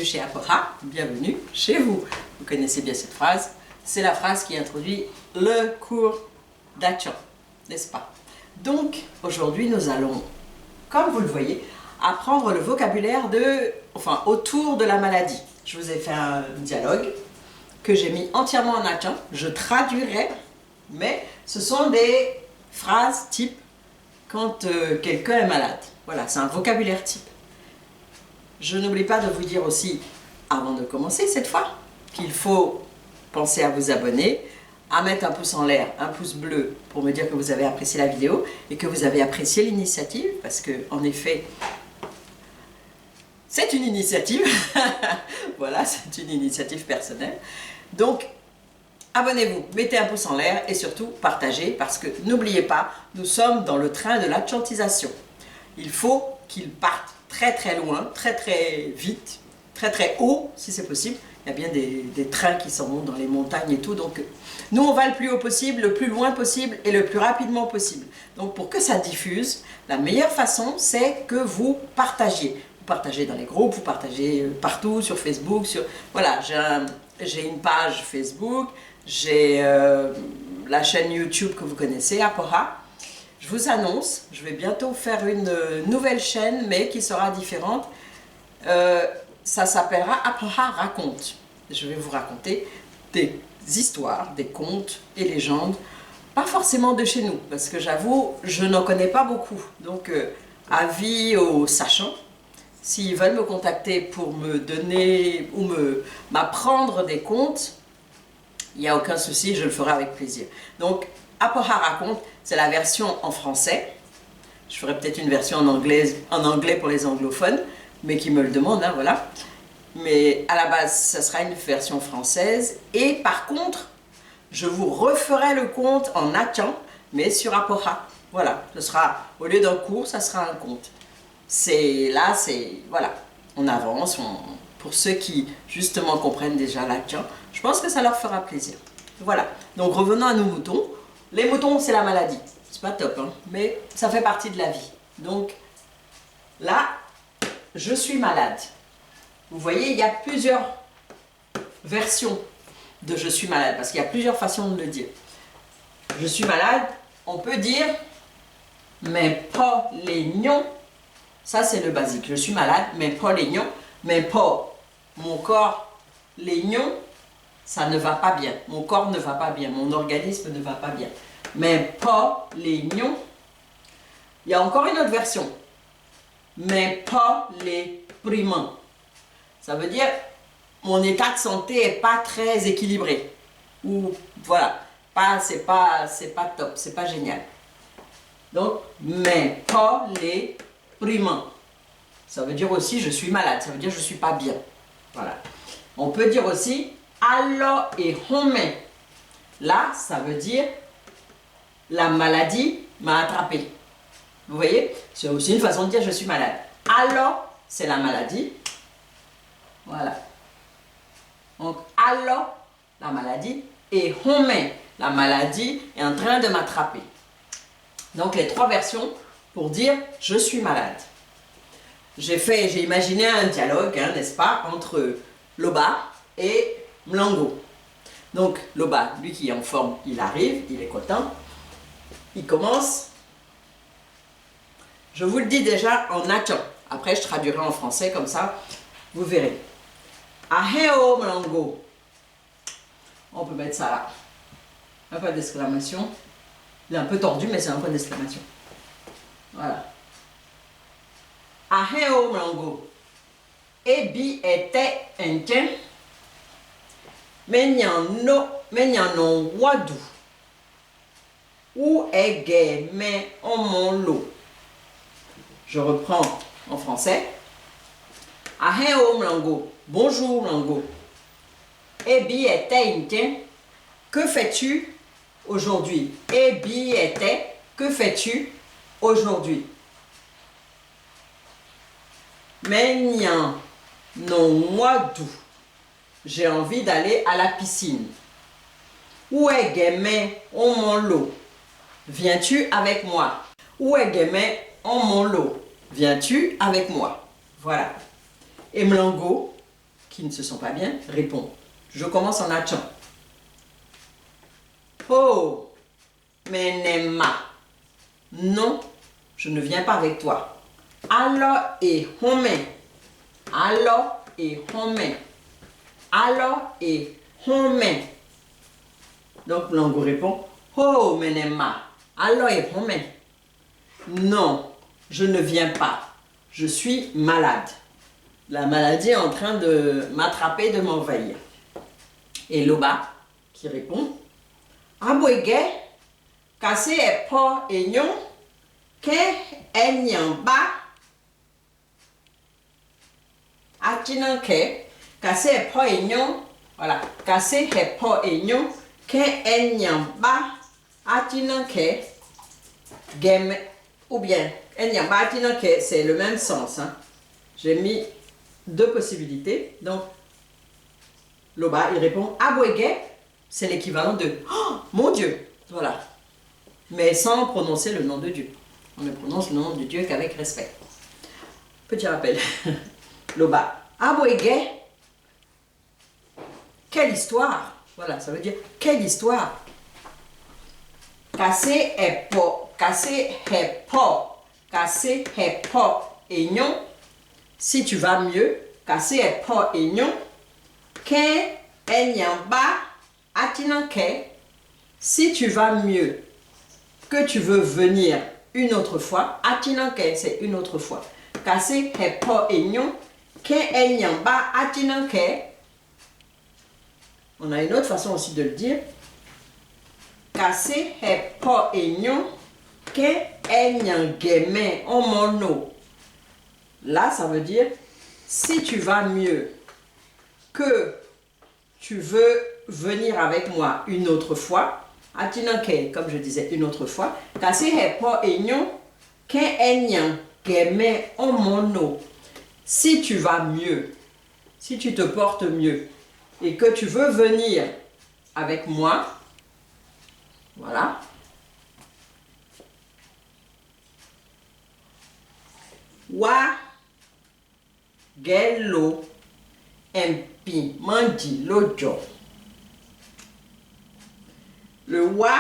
chez Apora, bienvenue chez vous. Vous connaissez bien cette phrase, c'est la phrase qui introduit le cours d'Atchan, n'est-ce pas? Donc aujourd'hui nous allons, comme vous le voyez, apprendre le vocabulaire autour de la maladie. Je vous ai fait un dialogue que j'ai mis entièrement en Atchan, je traduirai, mais ce sont des phrases type quand quelqu'un est malade. Voilà, c'est un vocabulaire type. Je n'oublie pas de vous dire aussi, avant de commencer cette fois, qu'il faut penser à vous abonner, à mettre un pouce en l'air, un pouce bleu pour me dire que vous avez apprécié la vidéo et que vous avez apprécié l'initiative, parce que en effet, c'est une initiative. Voilà, c'est une initiative personnelle. Donc, abonnez-vous, mettez un pouce en l'air et surtout partagez, parce que n'oubliez pas, nous sommes dans le train de l'atchantisation. Il faut qu'il parte très très loin, très très vite, très très haut si c'est possible. Il y a bien des trains qui s'en vont dans les montagnes et tout, donc nous on va le plus haut possible, le plus loin possible et le plus rapidement possible. Donc pour que ça diffuse, la meilleure façon c'est que vous partagiez. Vous partagez dans les groupes, vous partagez partout sur Facebook, voilà, j'ai une page Facebook, j'ai la chaîne YouTube que vous connaissez, Apora. Je vous annonce, je vais bientôt faire une nouvelle chaîne, mais qui sera différente. Ça s'appellera Apora raconte. Je vais vous raconter des histoires, des contes et légendes, pas forcément de chez nous, parce que j'avoue, je n'en connais pas beaucoup. Donc, avis aux sachants, s'ils veulent me contacter pour me donner ou m'apprendre des contes, il n'y a aucun souci, je le ferai avec plaisir. Donc, Apora raconte, c'est la version en français. Je ferai peut-être une version en anglais pour les anglophones, mais qui me le demandent, hein, voilà. Mais à la base, ça sera une version française. Et par contre, je vous referai le conte en Atchan, mais sur Apora. Voilà, ce sera, au lieu d'un cours, ça sera un conte. Voilà, on avance, pour ceux qui, justement, comprennent déjà l'Atchan, je pense que ça leur fera plaisir. Voilà, donc revenons à nos moutons. Les moutons, c'est la maladie. C'est pas top, hein, mais ça fait partie de la vie. Donc, là, je suis malade. Vous voyez, il y a plusieurs versions de je suis malade, parce qu'il y a plusieurs façons de le dire. Je suis malade, on peut dire, mais pas les nions. Ça, c'est le basique. Je suis malade, mais pas les nions, mais pas mon corps, les nions. Ça ne va pas bien, mon corps ne va pas bien, mon organisme ne va pas bien. Mais pas les nions. Il y a encore une autre version. Mais pas les primants. Ça veut dire, mon état de santé n'est pas très équilibré. Ou, voilà, c'est pas top, c'est pas génial. Donc, mais pas les primants. Ça veut dire aussi, je suis malade, ça veut dire je ne suis pas bien. Voilà. On peut dire aussi, alors et home. Là, ça veut dire la maladie m'a attrapé. Vous voyez? C'est aussi une façon de dire je suis malade. Alors, c'est la maladie. Voilà. Donc, alors, la maladie. Et home, la maladie est en train de m'attraper. Donc, les trois versions pour dire je suis malade. J'ai imaginé un dialogue, hein, n'est-ce pas, entre Loba et Mlango. Donc Loba, lui qui est en forme, il arrive, il est content, il commence. Je vous le dis déjà en Atchan, après je traduirai en français comme ça, vous verrez. Aheo Mlango. On peut mettre ça là. Un point d'exclamation. Il est un peu tordu, mais c'est un point d'exclamation. Voilà. Aheo Mlango. Ebi était un tien. Menyano wadu. Où est gay mais en mon lot. Je reprends en français. Aheo Mlango. Bonjour Mlango. Ebi était un tien. Que fais-tu aujourd'hui? Ebi était. Que fais-tu aujourd'hui? Menyano wadu. J'ai envie d'aller à la piscine. Où est Guémé en mon lot? Viens-tu avec moi? Où est Guémé en mon lot? Viens-tu avec moi? Voilà. Et Mlango, qui ne se sent pas bien, répond. Je commence en Achan. Oh, menema. Non, je ne viens pas avec toi. Alors et home. Alors et home. Alors et home. Donc Lango répond. Oh, menema. Alors et home. Non, je ne viens pas. Je suis malade. La maladie est en train de m'attraper, de m'envahir. Et Loba qui répond. Abwege, kase e po enyon, ke enyamba, atinanke, kase e po enyon, voilà, kase e po enyon, ke enyamba, atinanke, gem, ou bien, enyamba, atinanke, c'est le même sens, hein. J'ai mis deux possibilités, donc, Loba, il répond, Abwege, c'est l'équivalent de « Oh, mon Dieu !» Voilà. Mais sans prononcer le nom de Dieu. On ne prononce le nom de Dieu qu'avec respect. Petit rappel. Loba. Abwege. Quelle histoire! Voilà, ça veut dire « Quelle histoire !» Kase epo. Kase hepo. Kase hepo. Enyon. Si tu vas mieux. Kase epo enyon. Ke enyamba. Atinanke, si tu vas mieux, que tu veux venir une autre fois, atinanke, c'est une autre fois. Kase hepo enyon, ke enyamba atinanke. On a une autre façon aussi de le dire. Kase hepo enyon, ke enyangeme omono. Là, ça veut dire, si tu vas mieux, que tu veux venir avec moi une autre fois, atinanke, comme je disais une autre fois, kase hepo enyon, ke enyan geme omono. Si tu vas mieux, si tu te portes mieux, et que tu veux venir avec moi, voilà. Wa gelo empi mandi lojo. Le wa,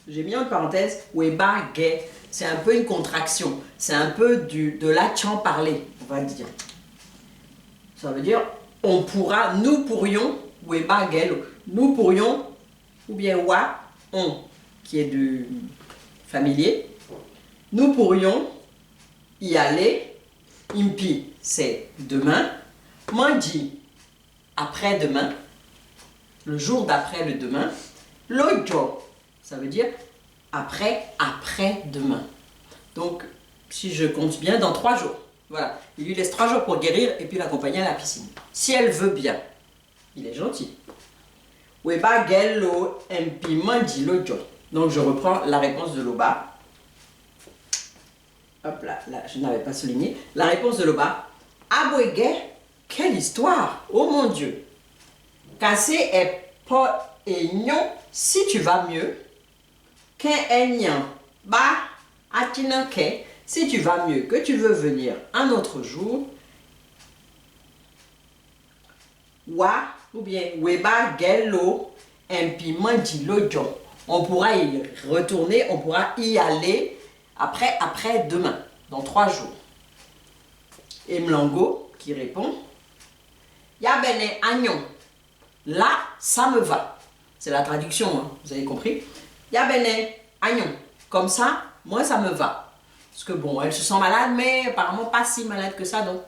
j'ai mis en parenthèse, weba ge, c'est un peu une contraction, c'est un peu de l'Achan parlé, on va dire. Ça veut dire, on pourra, nous pourrions, weba gelo, nous pourrions, ou bien wa, on, qui est du familier, nous pourrions y aller, impi, c'est demain, mandi, après-demain, le jour d'après le demain, lojo, ça veut dire après-demain. Donc, si je compte bien, dans 3 jours. Voilà, il lui laisse 3 jours pour guérir et puis l'accompagner à la piscine. Si elle veut bien, il est gentil. Weba gello empi mandi lojo. Donc, je reprends la réponse de Loba. Hop là, là, je n'avais pas souligné. La réponse de Loba. Abwege, quelle histoire! Oh mon Dieu! Kase est pas enyon, si tu vas mieux. Ke enyan ba atinanke, si tu vas mieux, que tu veux venir un autre jour. Wa, ou bien weba gello empi mandi lojo. On pourra y retourner, on pourra y aller après demain, dans 3 jours. Et Mlango qui répond, Yabene agnon. Là, ça me va. C'est la traduction, hein, vous avez compris. Yabene agnon. Comme ça, moi, ça me va. Parce que bon, elle se sent malade, mais apparemment pas si malade que ça, donc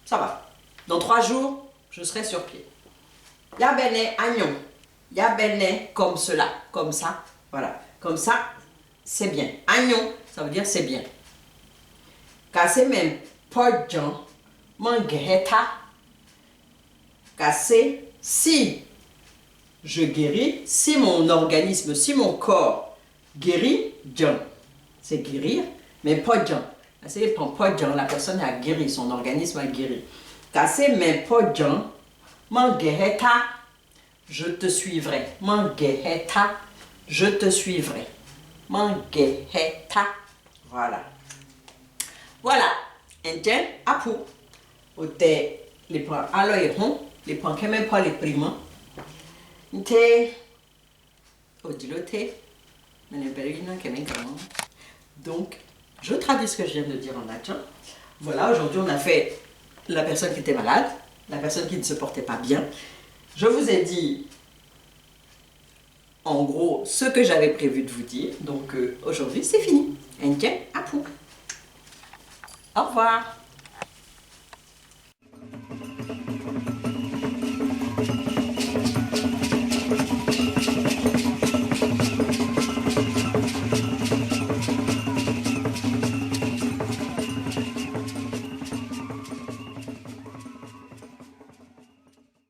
ça va. Dans 3 jours, je serai sur pied. Yabene agnon. Yabene comme cela, comme ça, voilà. Comme ça, c'est bien. Agnon, ça veut dire c'est bien. Kase même podjan mangeheta. Kase, si je guéris, si mon organisme, si mon corps guérit, djan, c'est guérir, mais podjan. C'est podjan, la personne a guéri, son organisme a guéri. Kase même podjan mangeheta. Je te suivrai. Mangeheta, je te suivrai. Mangeheta. Voilà. Voilà. Enten, apu. Ote, les points aloyeron. les points quand même pas les primes. T'es au diloté, donc je traduis ce que je viens de dire en latin. Voilà, aujourd'hui on a fait la personne qui était malade, la personne qui ne se portait pas bien. Je vous ai dit en gros ce que j'avais prévu de vous dire. Donc aujourd'hui c'est fini. Enke, à pou. Au revoir.